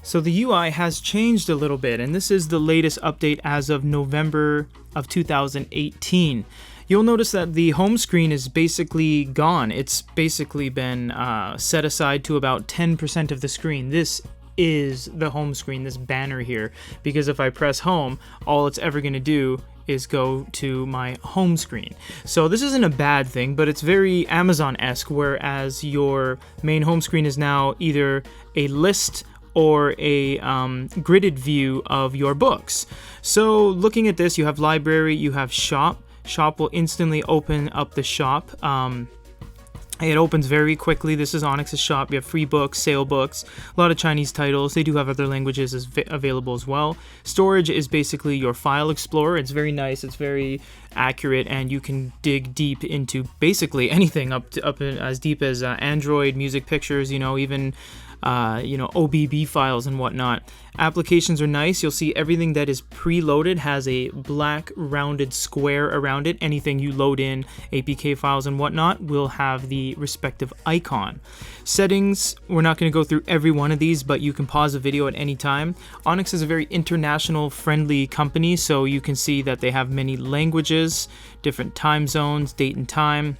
So the UI has changed a little bit, and this is the latest update as of November of 2018. You'll notice that the home screen is basically gone. It's basically been set aside to about 10% of the screen. This is the home screen, this banner here, because if I press home, all it's ever going to do is go to my home screen. So this isn't a bad thing, but it's very Amazon-esque, whereas your main home screen is now either a list or a gridded view of your books. So looking at this, you have library, you have shop. Shop will instantly open up the shop. It opens very quickly. This is Onyx's shop. You have free books, sale books, a lot of Chinese titles. They do have other languages available as well. Storage is basically your file explorer. It's very nice. It's very accurate, and you can dig deep into basically anything up as deep as Android, music, pictures, even OBB files and whatnot. Applications are nice. You'll see everything that is preloaded has a black rounded square around it. Anything you load in, APK files and whatnot, will have the respective icon. Settings, we're not going to go through every one of these, but you can pause a video at any time. Onyx is a very international friendly company, so you can see that they have many languages, different time zones, date and time.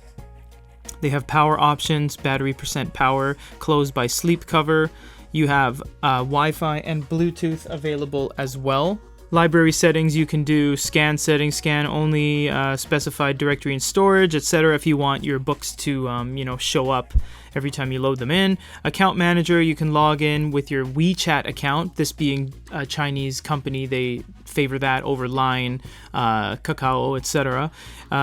They have power options, battery percent power, closed by sleep cover. You have Wi-Fi and Bluetooth available as well. Library settings, you can do scan settings, scan only, specified directory and storage, etc. if you want your books to show up every time you load them in. Account manager, you can log in with your WeChat account. This being a Chinese company, they favor that over Line, Kakao, etc.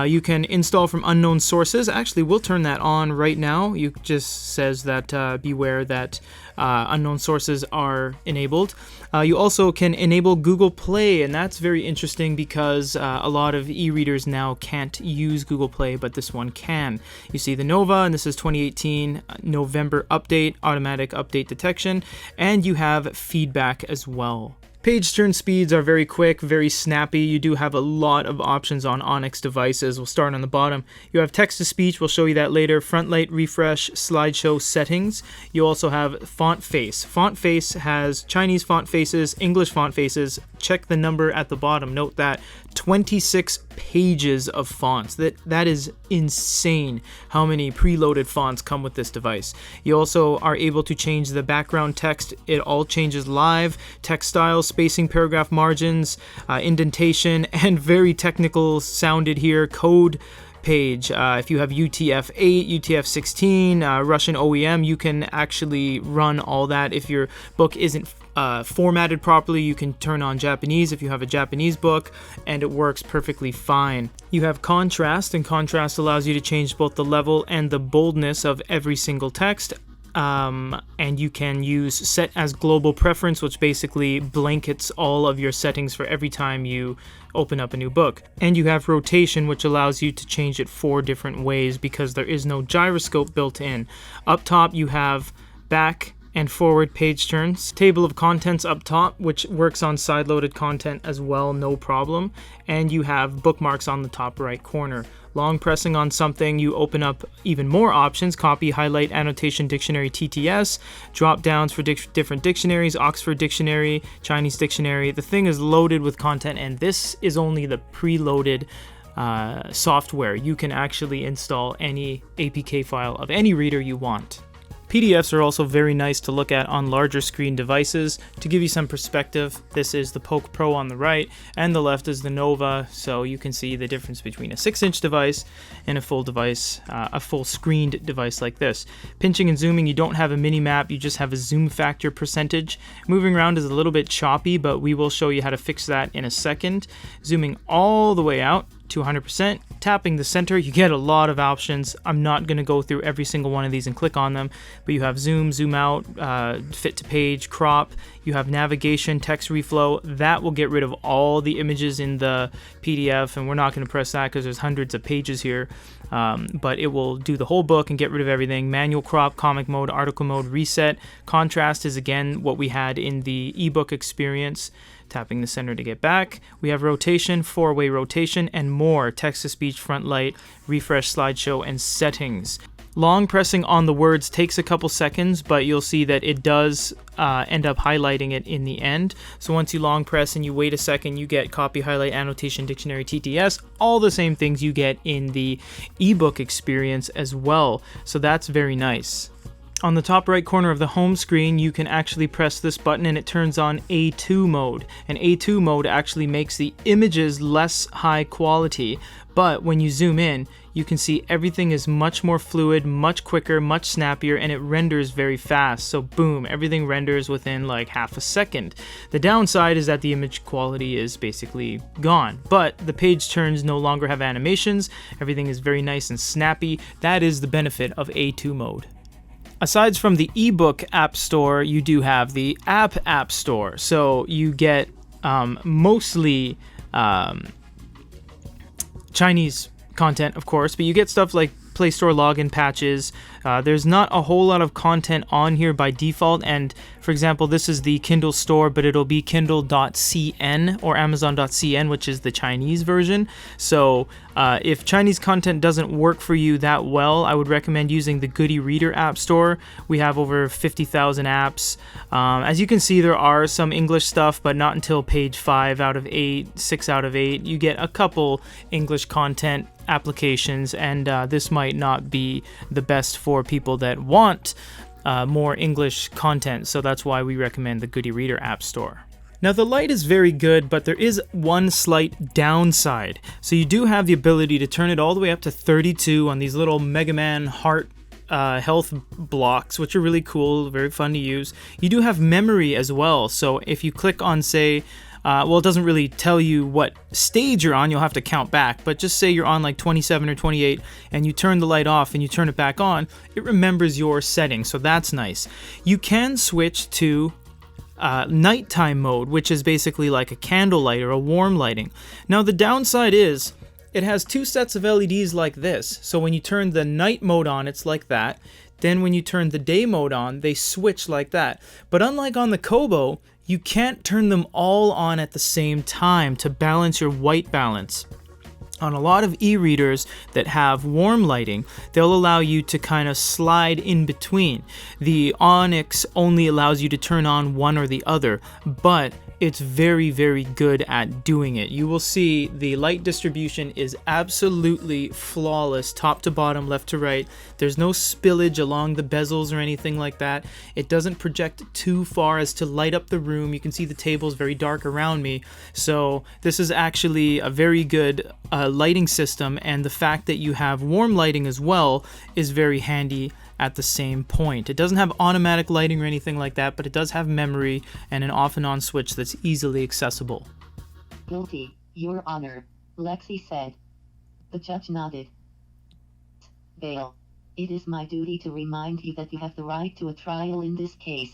You can install from unknown sources. Actually, we'll turn that on right now. You just says that beware that unknown sources are enabled. You also can enable Google Play, and that's very interesting because a lot of e-readers now can't use Google Play, but this one can. You see the Nova, and this is 2018 November update, automatic update detection, and you have feedback as well. Page turn speeds are very quick, very snappy. You do have a lot of options on Onyx devices. We'll start on the bottom. You have text-to-speech. We'll show you that later. Front light, refresh, slideshow settings. You also have font face. Font face has Chinese font faces, English font faces. Check the number at the bottom. Note that 26 pages of fonts. That is insane how many preloaded fonts come with this device. You also are able to change the background text. It all changes live. Text style, spacing, paragraph margins, indentation, and very technical sounded here, code page. If you have UTF-8, UTF-16, Russian OEM, you can actually run all that. If your book isn't formatted properly, you can turn on Japanese if you have a Japanese book, and it works perfectly fine. You have contrast, and contrast allows you to change both the level and the boldness of every single text. And you can use set as global preference, which basically blankets all of your settings for every time you open up a new book. And you have rotation, which allows you to change it 4 different ways because there is no gyroscope built in. Up top, you have back and forward page turns. Table of contents up top, which works on side-loaded content as well, no problem. And you have bookmarks on the top right corner. Long pressing on something, you open up even more options: copy, highlight, annotation, dictionary, TTS, drop downs for different dictionaries, Oxford Dictionary, Chinese Dictionary. The thing is loaded with content, and this is only the preloaded software. You can actually install any APK file of any reader you want. PDFs are also very nice to look at on larger screen devices. To give you some perspective, this is the Poke Pro on the right, and the left is the Nova, so you can see the difference between a 6-inch device and a full device, a full screened device like this. Pinching and zooming, you don't have a mini map, you just have a zoom factor percentage. Moving around is a little bit choppy, but we will show you how to fix that in a second. Zooming all the way out, to 100%. Tapping the center, you get a lot of options. I'm not going to go through every single one of these and click on them, but you have zoom, zoom out, fit to page, crop. You have navigation, text reflow. That will get rid of all the images in the PDF, and we're not going to press that because there's hundreds of pages here. But it will do the whole book and get rid of everything. Manual crop, comic mode, article mode, reset. Contrast is again what we had in the ebook experience. Tapping the center to get back. We have rotation, 4-way rotation, and more. Text-to-speech, front light, refresh slideshow, and settings. Long pressing on the words takes a couple seconds, but you'll see that it does end up highlighting it in the end. So once you long press and you wait a second, you get copy, highlight, annotation, dictionary, TTS, all the same things you get in the ebook experience as well. So that's very nice. On the top right corner of the home screen, you can actually press this button and it turns on A2 mode. And A2 mode actually makes the images less high quality, but when you zoom in, you can see everything is much more fluid, much quicker, much snappier, and it renders very fast. So boom, everything renders within like half a second. The downside is that the image quality is basically gone, but the page turns no longer have animations. Everything is very nice and snappy. That is the benefit of A2 mode. Aside from the ebook app store, you do have the app store. So you get mostly Chinese content, of course, but you get stuff like Play Store login patches. There's not a whole lot of content on here by default, and for example, this is the Kindle store, but it'll be kindle.cn or amazon.cn, which is the Chinese version. So if Chinese content doesn't work for you that well, I would recommend using the Goody Reader app store. We have over 50,000 apps. As you can see, there are some English stuff, but not until page 5 out of 8, 6 out of 8. You get a couple English content applications, and this might not be the best for people that want more English content, so that's why we recommend the Goody Reader app store. Now the light is very good, but there is one slight downside. So you do have the ability to turn it all the way up to 32 on these little Mega Man heart health blocks, which are really cool, very fun to use. You do have memory as well, so if you click on, say, well, it doesn't really tell you what stage you're on, you'll have to count back, but just say you're on like 27 or 28 and you turn the light off and you turn it back on, it remembers your settings, so that's nice. You can switch to nighttime mode, which is basically like a candlelight or a warm lighting. Now the downside is it has two sets of LEDs like this, so when you turn the night mode on, it's like that. Then when you turn the day mode on, they switch like that. But unlike on the Kobo, you can't turn them all on at the same time to balance your white balance. On a lot of e-readers that have warm lighting, they'll allow you to kind of slide in between. The Onyx only allows you to turn on one or the other, but it's very, very good at doing it. You will see the light distribution is absolutely flawless, top to bottom, left to right. There's no spillage along the bezels or anything like that. It doesn't project too far as to light up the room. You can see the tables very dark around me. So this is actually a very good lighting system, and the fact that you have warm lighting as well is very handy at the same point. It doesn't have automatic lighting or anything like that, but it does have memory and an off and on switch that's easily accessible. Guilty, Your Honor, Lexi said. The judge nodded. Bail. It is my duty to remind you that you have the right to a trial in this case.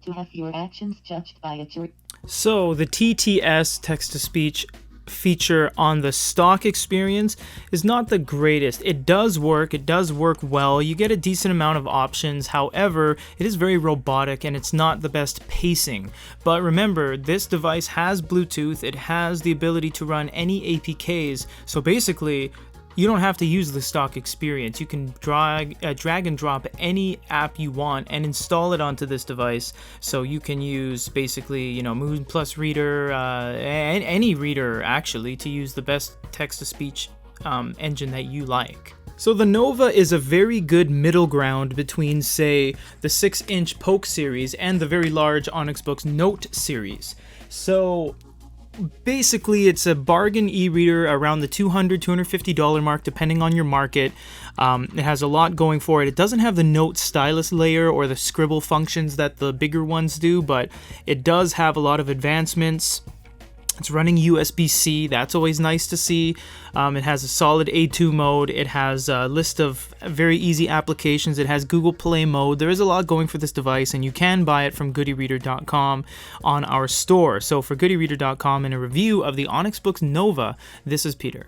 To have your actions judged by a jury. So the TTS, text-to-speech, feature on the stock experience is not the greatest. It does work well. You get a decent amount of options. However, it is very robotic and it's not the best pacing. But remember, this device has Bluetooth. It has the ability to run any APKs. So basically, you don't have to use the stock experience. You can drag and drop any app you want and install it onto this device. So you can use basically, Moon Plus Reader, any reader actually, to use the best text-to-speech engine that you like. So the Nova is a very good middle ground between, say, the 6-inch Poke series and the very large Onyx Boox Note series. So basically, it's a bargain e-reader around the $200, $250 mark, depending on your market. It has a lot going for it. It doesn't have the note stylus layer or the scribble functions that the bigger ones do, but it does have a lot of advancements. It's running USB-C. That's always nice to see. It has a solid A2 mode. It has a list of very easy applications. It has Google Play mode. There is a lot going for this device, and you can buy it from goodyreader.com on our store. So for goodyreader.com, in a review of the Onyx Boox Nova, this is Peter.